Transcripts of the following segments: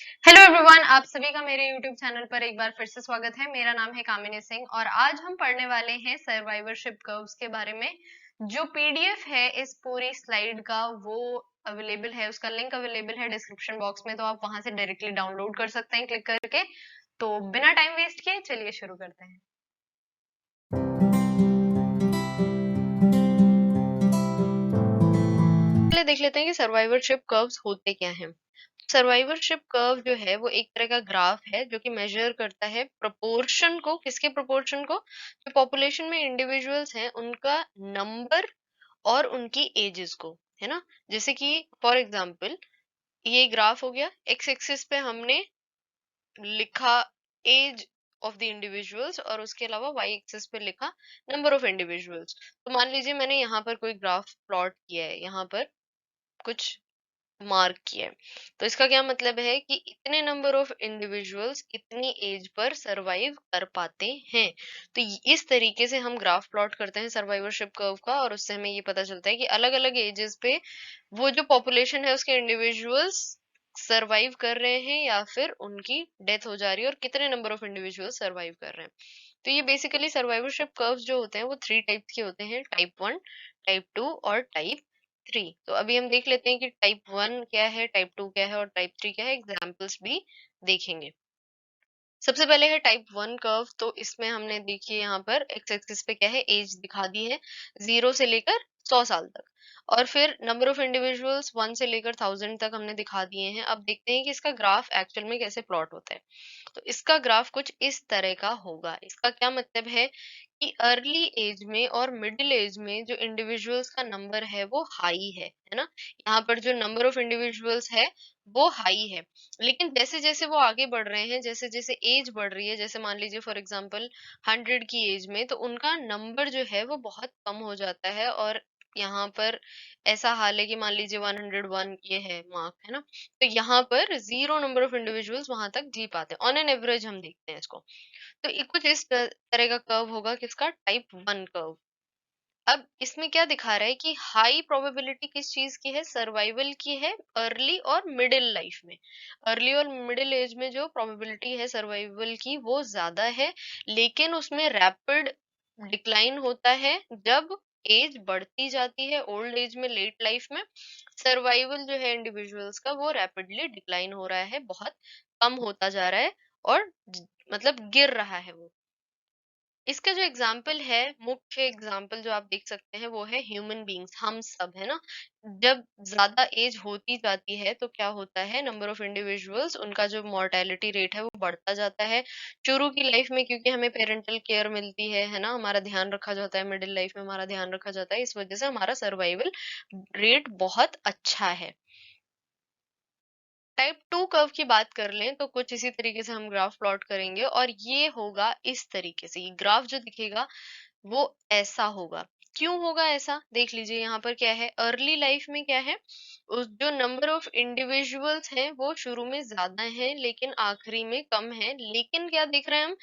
Hello everyone, आप सभी का मेरे यूट्यूब चैनल पर एक बार फिर से स्वागत है। मेरा नाम है कामिनी सिंह और आज हम पढ़ने वाले हैं सर्वाइवरशिप कर्व्स के बारे में। जो पीडीएफ है इस पूरी स्लाइड का वो अवेलेबल है, उसका लिंक अवेलेबल है डिस्क्रिप्शन बॉक्स में, तो आप वहां से डायरेक्टली डाउनलोड कर सकते हैं क्लिक करके। तो बिना टाइम वेस्ट किए चलिए शुरू करते हैं। पहले देख लेते हैं कि सर्वाइवरशिप कर्व्स होते क्या हैं। सर्वाइवरशिप कर्व जो है वो एक तरह का ग्राफ है जो कि मेजर करता है प्रोपोर्शन को। किसके प्रोपोर्शन को? जो पॉपुलेशन में इंडिविजुअल्स हैं उनका नंबर और उनकी एजेस को, है ना। जैसे कि फॉर एग्जांपल ये ग्राफ हो गया, एक्स एक्सिस पे हमने लिखा एज ऑफ द इंडिविजुअल्स और उसके अलावा वाई एक्सिस पे लिखा नंबर ऑफ इंडिविजुअल्स। तो मान लीजिए मैंने यहाँ पर कोई ग्राफ प्लॉट किया है, यहाँ पर कुछ मार्क किया है। तो इसका क्या मतलब है कि इतने नंबर ऑफ इंडिविजुअल्स इतनी एज पर सरवाइव कर पाते हैं। तो इस तरीके से हम ग्राफ प्लॉट करते हैं सर्वाइवरशिप कर्व का, और उससे हमें ये पता चलता है कि अलग अलग एजेस पे वो जो पॉपुलेशन है उसके इंडिविजुअल्स सरवाइव कर रहे हैं या फिर उनकी डेथ हो जा रही है, और कितने नंबर ऑफ इंडिविजुअल्स सरवाइव कर रहे हैं। तो ये बेसिकली सर्वाइवरशिप कर्व्स जो होते हैं वो 3 टाइप्स के होते हैं, टाइप 1, टाइप 2 और टाइप 3। तो अभी हम देख लेते हैं कि टाइप 1 क्या है, टाइप 2 क्या है और टाइप 3 क्या है, एग्जांपल्स भी देखेंगे। सबसे पहले है टाइप 1 कर्व। तो इसमें हमने देखिए यहाँ पर एक्स एक्सिस पे क्या है, एज दिखा दी है 0 से लेकर 100 साल तक, और फिर नंबर ऑफ इंडिविजुअल्स 1 से लेकर 1000 तक हमने दिखा दिए हैं। अब देखते हैं कि इसका ग्राफ एक्चुअल में कैसे प्लॉट होता है। तो इसका ग्राफ कुछ इस तरह का होगा। इसका क्या मतलब है कि अर्ली एज में और मिडिल एज में जो इंडिविजुअल्स का नंबर है वो हाई है ना। यहाँ पर जो नंबर ऑफ इंडिविजुअल्स है वो हाई है, लेकिन जैसे जैसे वो आगे बढ़ रहे हैं, जैसे जैसे एज बढ़ रही है, जैसे मान लीजिए फॉर एग्जांपल 100 की एज में, तो उनका नंबर जो है वो बहुत कम हो जाता है। और यहाँ पर ऐसा हाल है कि मान लीजिए 101 ये है मार्क, है ना। तो यहाँ पर 0 नंबर ऑफ इंडिविजुअल्स वहां तक जी पाते हैं, ऑन एन एवरेज हम देखते हैं इसको। तो ये कुछ इस तरह का कर्व होगा, किसका? Type 1 curve. अब इसमें क्या दिखा रहा है कि हाई प्रोबेबिलिटी किस चीज की है? सर्वाइवल की है, अर्ली और मिडिल लाइफ में। अर्ली और मिडिल एज में जो प्रोबेबिलिटी है सर्वाइवल की वो ज्यादा है, लेकिन उसमें रैपिड डिक्लाइन होता है जब एज बढ़ती जाती है। ओल्ड एज में, लेट लाइफ में सर्वाइवल जो है इंडिविजुअल्स का वो रैपिडली डिक्लाइन हो रहा है, बहुत कम होता जा रहा है और मतलब गिर रहा है वो। इसका जो एग्जाम्पल है, मुख्य एग्जाम्पल जो आप देख सकते हैं वो है ह्यूमन बींग्स, हम सब, है ना। जब ज्यादा एज होती जाती है तो क्या होता है, नंबर ऑफ इंडिविजुअल्स, उनका जो मोर्टेलिटी रेट है वो बढ़ता जाता है। शुरू की लाइफ में क्योंकि हमें पेरेंटल केयर मिलती है ना, हमारा ध्यान रखा जाता है, मिडिल लाइफ में हमारा ध्यान रखा जाता है, इस वजह से हमारा सर्वाइवल रेट बहुत अच्छा है। टाइप 2 कर्व की बात कर लें तो कुछ इसी तरीके से हम ग्राफ प्लॉट करेंगे, और ये होगा इस तरीके से। ये ग्राफ जो दिखेगा वो ऐसा होगा। क्यों होगा ऐसा? देख लीजिए यहाँ पर क्या है, अर्ली लाइफ में क्या है, उस जो नंबर ऑफ इंडिविजुअल्स हैं वो शुरू में ज्यादा हैं लेकिन आखिरी में कम है। लेकिन क्या देख रहे हैं हम,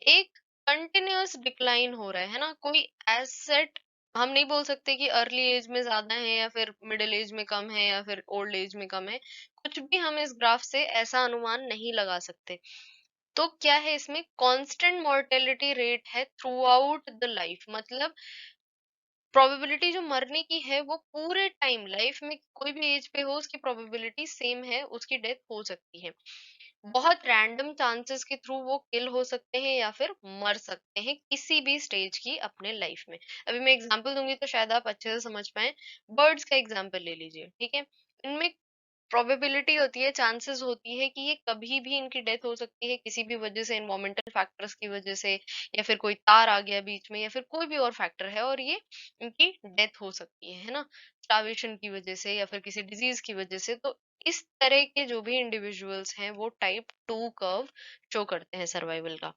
एक कंटिन्यूअस डिक्लाइन हो रहा है ना। कोई एसेट हम नहीं बोल सकते कि अर्ली एज में ज्यादा है या फिर मिडिल एज में कम है या फिर ओल्ड एज में कम है। कुछ भी हम इस ग्राफ से ऐसा अनुमान नहीं लगा सकते। तो क्या है, इसमें कांस्टेंट मोर्टेलिटी रेट है थ्रू आउट द लाइफ। मतलब प्रोबेबिलिटी जो मरने की है वो पूरे टाइम लाइफ में कोई भी एज पे हो उसकी प्रोबेबिलिटी सेम है, उसकी डेथ हो सकती है। बहुत रैंडम चांसेस के थ्रू वो किल हो सकते हैं या फिर मर सकते हैं किसी भी स्टेज की अपने लाइफ में। अभी मैं एग्जांपल दूंगी तो शायद आप अच्छे से समझ पाए। बर्ड्स का एग्जांपल ले लीजिए, ठीक है। इनमें प्रोबेबिलिटी होती है, चांसेस होती है कि ये कभी भी इनकी डेथ हो सकती है किसी भी वजह से, एनवायरमेंटल फैक्टर्स की वजह से, या फिर कोई तार आ गया बीच में, या फिर कोई भी और फैक्टर है और ये इनकी डेथ हो सकती है ना, स्टार्वेशन की वजह से या फिर किसी डिजीज की वजह से। तो इस तरह के जो भी इंडिविजुअल्स हैं वो टाइप 2 कर्व शो करते हैं सर्वाइवल का।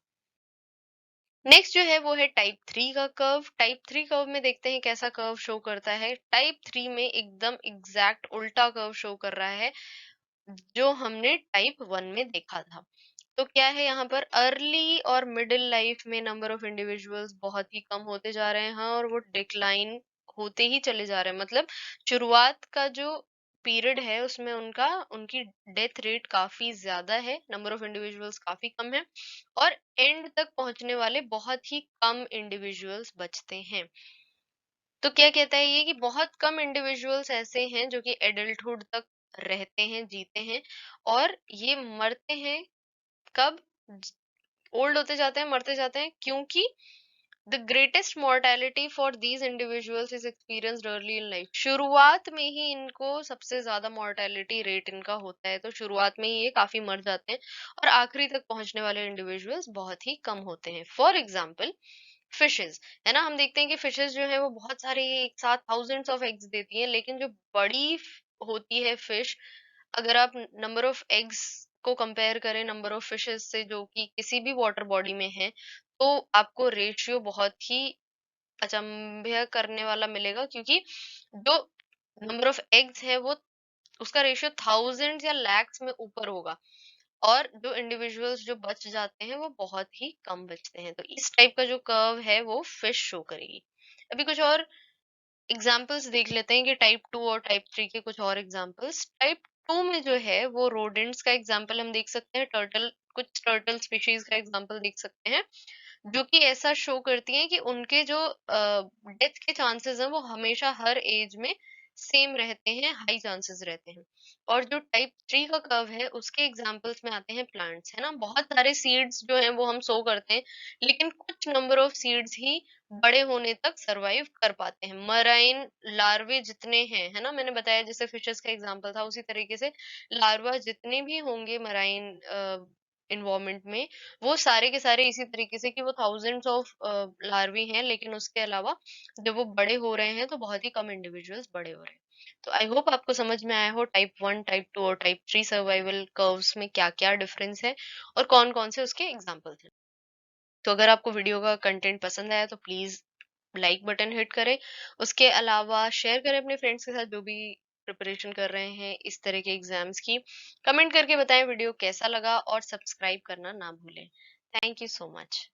नेक्स्ट जो है वो है टाइप 3 का कर्व। टाइप 3 कर्व में देखते हैं कैसा कर्व शो करता है। टाइप 3 में एकदम एग्जैक्ट उल्टा कर्व शो कर रहा है जो हमने टाइप 1 में देखा था। तो क्या है, यहाँ पर अर्ली और मिडिल लाइफ में नंबर ऑफ इंडिविजुअल्स बहुत ही कम होते जा रहे हैं और वो डिक्लाइन होते ही चले जा रहे हैं। मतलब शुरुआत का जो पीरियड है उसमें उनकी डेथ रेट काफी ज्यादा है, नंबर ऑफ इंडिविजुअल्स काफी कम है, और एंड तक पहुंचने वाले बहुत ही कम इंडिविजुअल्स बचते हैं। तो क्या कहता है ये कि बहुत कम इंडिविजुअल्स ऐसे हैं जो कि एडल्टहुड तक रहते हैं, जीते हैं, और ये मरते हैं कब? ओल्ड होते जाते हैं, मरते जाते हैं, क्योंकि the greatest mortality for these individuals is experienced early in life। शुरुआत में ही इनको सबसे ज्यादा mortality रेट इनका होता है, तो शुरुआत में ही ये काफी मर जाते हैं, और आखिरी तक पहुंचने वाले इंडिविजुअल्स बहुत ही कम होते हैं। फॉर एग्जाम्पल फिशेज, है ना, हम देखते हैं कि फिशेज जो है वो बहुत सारे एक साथ थाउजेंड्स ऑफ एग्स देती हैं, लेकिन जो बड़ी होती है फिश, अगर आप नंबर ऑफ एग्स को कंपेयर करें नंबर ऑफ फिशेस से जो कि किसी भी वाटर बॉडी में है, तो आपको रेशियो बहुत ही अचंभ्य करने वाला मिलेगा, क्योंकि जो नंबर ऑफ एग्स है वो उसका रेशियो थाउजेंड्स या लैक्स में ऊपर होगा, और जो इंडिविजुअल्स जो बच जाते हैं वो बहुत ही कम बचते हैं। तो इस टाइप का जो कर्व है वो फिश शो करेगी। अभी कुछ और एग्जाम्पल्स देख लेते हैं कि टाइप 2 और टाइप 3 के कुछ और एग्जाम्पल्स। टाइप 2 में जो है वो रोडेंट्स का एग्जाम्पल हम देख सकते हैं, कुछ टर्टल स्पीशीज का एग्जाम्पल देख सकते हैं, जो कि ऐसा शो करती हैं कि उनके जो डेथ के चांसेस हैं वो हमेशा हर एज में सेम रहते हैं, हाई चांसेस रहते हैं। और जो टाइप 3 का कर्व है उसके एग्जांपल्स में आते हैं प्लांट्स, है ना, बहुत सारे सीड्स जो हैं वो हम सो करते हैं, लेकिन कुछ नंबर ऑफ सीड्स ही बड़े होने तक सरवाइव कर पाते हैं। मराइन लार्वे जितने हैं, है ना, मैंने बताया जैसे फिशेस का एग्जांपल था, उसी तरीके से लार्वा जितने भी होंगे मराइन इन्वायरमेंट में, वो सारे के सारे इसी तरीके से कि वो थाउजेंड्स ऑफ लार्वी हैं, लेकिन उसके अलावा जब वो बड़े हो रहे हैं तो बहुत ही कम इंडिविजुअल्स बड़े हो रहे हैं। तो आई होप आपको समझ में आया हो टाइप 1, टाइप 2 और टाइप 3 सर्वाइवल कर्व्स में क्या क्या डिफरेंस है और कौन कौन से उसके एग्जाम्पल्स हैं। तो अगर आपको वीडियो का कंटेंट पसंद आया तो प्लीज लाइक बटन हिट करें, उसके अलावा शेयर करें अपने फ्रेंड्स के साथ जो भी प्रिपरेशन कर रहे हैं इस तरह के एग्जाम्स की। कमेंट करके बताएं वीडियो कैसा लगा, और सब्सक्राइब करना ना भूलें। Thank you so much.